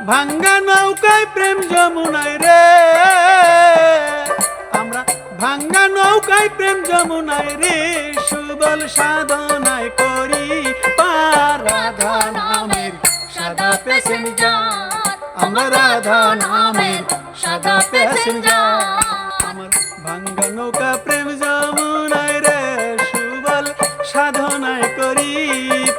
ভাঙ্গা নৌকায় প্রেম যমুনায় রে, আমরা ভাঙ্গা নৌকায় প্রেম যমুনায় রে, সুবল সাধনায় করি পার রাধা নামের সাদা প্যাসেঞ্জার, আমরা রাধা নামের সাদা প্যাসেঞ্জার। আমার ভাঙ্গা নৌকা প্রেম যমুনায় রে, সুবল সাধনায় করি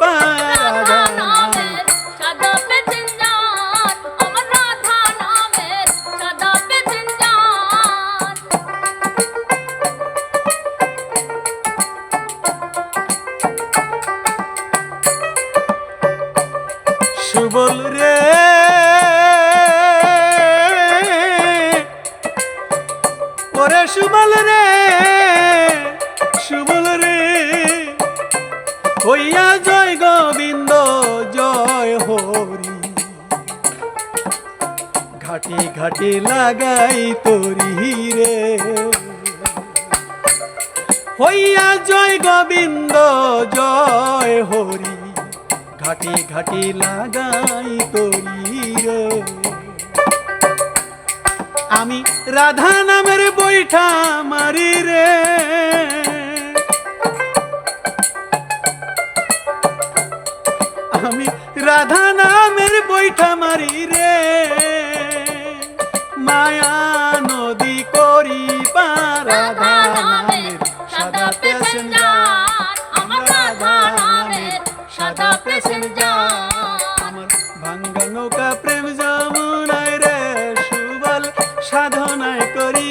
পার রাধা নামের সাদা প্যাসেঞ্জার, আমার রাধা নামের সাদা প্যাসেঞ্জার। সুবল রে ওরে সুবল রে, সুবল রে হইয়া জয় গোবিন্দ জয় হরি, ঘাটি ঘাটি লাগাই তরি রে, হইয়া জয় গোবিন্দ জয় হরি, ঘাটি ঘাটি লাগাই তরি রে। আমি রাধা নামের বৈঠা মারি রে, আমি রাধা নামের বৈঠা মারি রে, মায়া নদী করি পার রাধা নামের সাদা প্যাসেঞ্জার, আমার রাধা নামের সাদা প্যাসেঞ্জার। আমার ভাঙ্গা নৌকা প্রেম যমুনায় রে, সুবল সাধনায় করি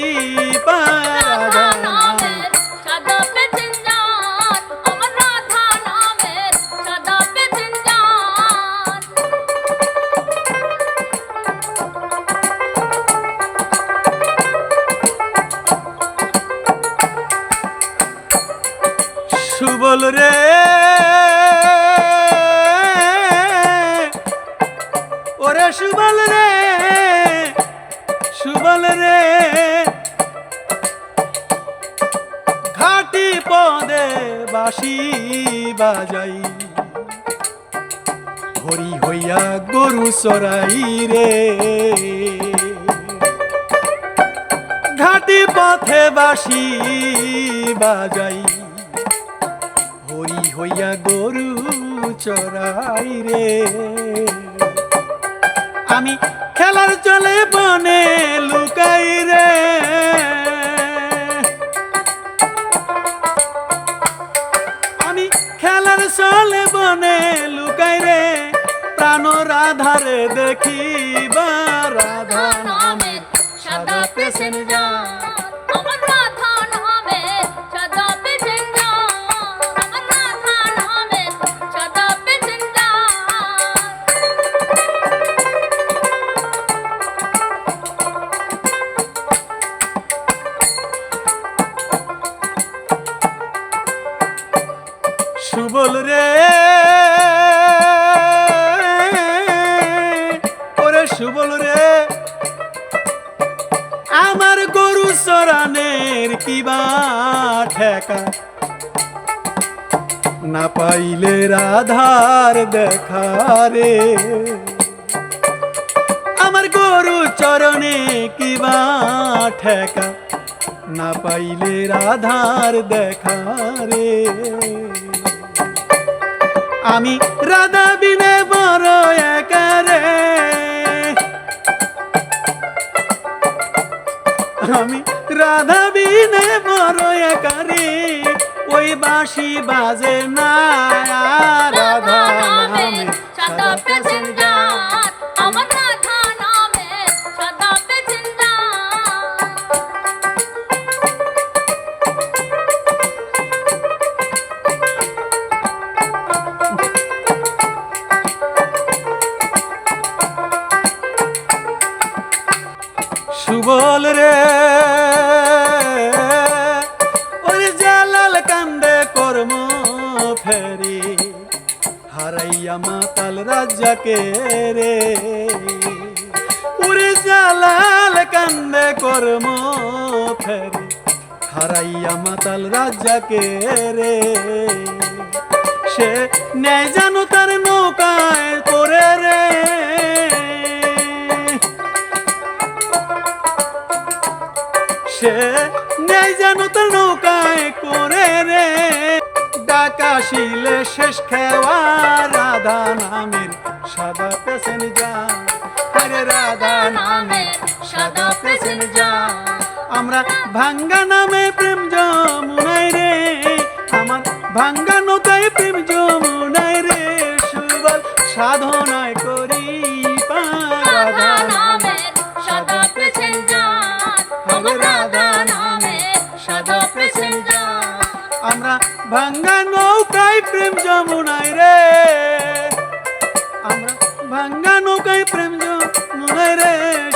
পার রাধা নামের সাদা প্যাসেঞ্জার, আমার রাধা নামের সাদা প্যাসেঞ্জার। সুবল রে ওরে সুবল রে, সুবল রে ঘাটি পদে বাঁশি বাজাই, হরি হইয়া গরু চরাই রে, ঘাটি পথে বাঁশি বাজাই, হরি হইয়া গরু চরাই রে। আমি খেলার চলে বনে লুকাই রে, আমি খেলার চলে বনে লুকাই রে, প্রাণ রাধারে দেখিবা রাধা নামের সাদা প্যাসেঞ্জার, আমার রাধা নামের সাদা প্যাসেঞ্জার, আমার রাধা নামের সাদা প্যাসেঞ্জার। সুবল রে ওরে সুবল রে, আমার গরু চরানের কিবা ঠেকা, না পাইলে রাধার দেখা রে, আমার গরু চরণে কিবা ঠেকা, না পাইলে রাধার দেখা রে। আমি রাধা বিনে বড় একা রে, আমি রাধা বিনে বড় একা রে, ওই বাঁশি বাজে না রাধা নামের সাদা প্যাসেঞ্জার, আমার রাধা নামের সাদা প্যাসেঞ্জার। সুবল রে ওরে জালাল কান্দে কর্ম ফেরি, হারাইয়া মাতাল রাজাকে রে, ওরে জালাল কান্দে কর্ম ফেরি, হারাইয়া মাতাল রাজাকে রে, সে নেই জানো তার নৌকায় করে রে, সে নেই যেন তার নৌকায় করে রে ডাকা শিলে শেষ খেওয়া রাধা নামের সাদা প্যাসেঞ্জার আরে রাধা নামের সাদা প্যাসেঞ্জার আমরা ভাঙ্গা নামে প্রেম যমুনায় রে আমার ভাঙ্গা নৌকায় প্রেম যমুনায় রে সুবল সাধনায় করি রাধা নামের সাদা প্যাসেঞ্জার আমার রাধা নামের সাদা প্যাসেঞ্জার আমরা ভাঙ্গা নৌকায় প্রেম যমুনায় রে আমরা ভাঙ্গা নৌকায় প্রেম যমুনায় রে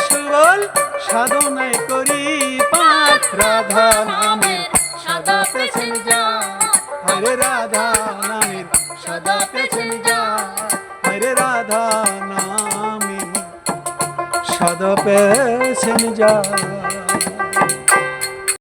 সুবল সাধনায় করি পার রাধা নামের সাদা প্যাসেঞ্জার হরে রাধা নামের সাদা প্যাসেঞ্জার হরে রাধা নামের সাদা প্যাসেঞ্জার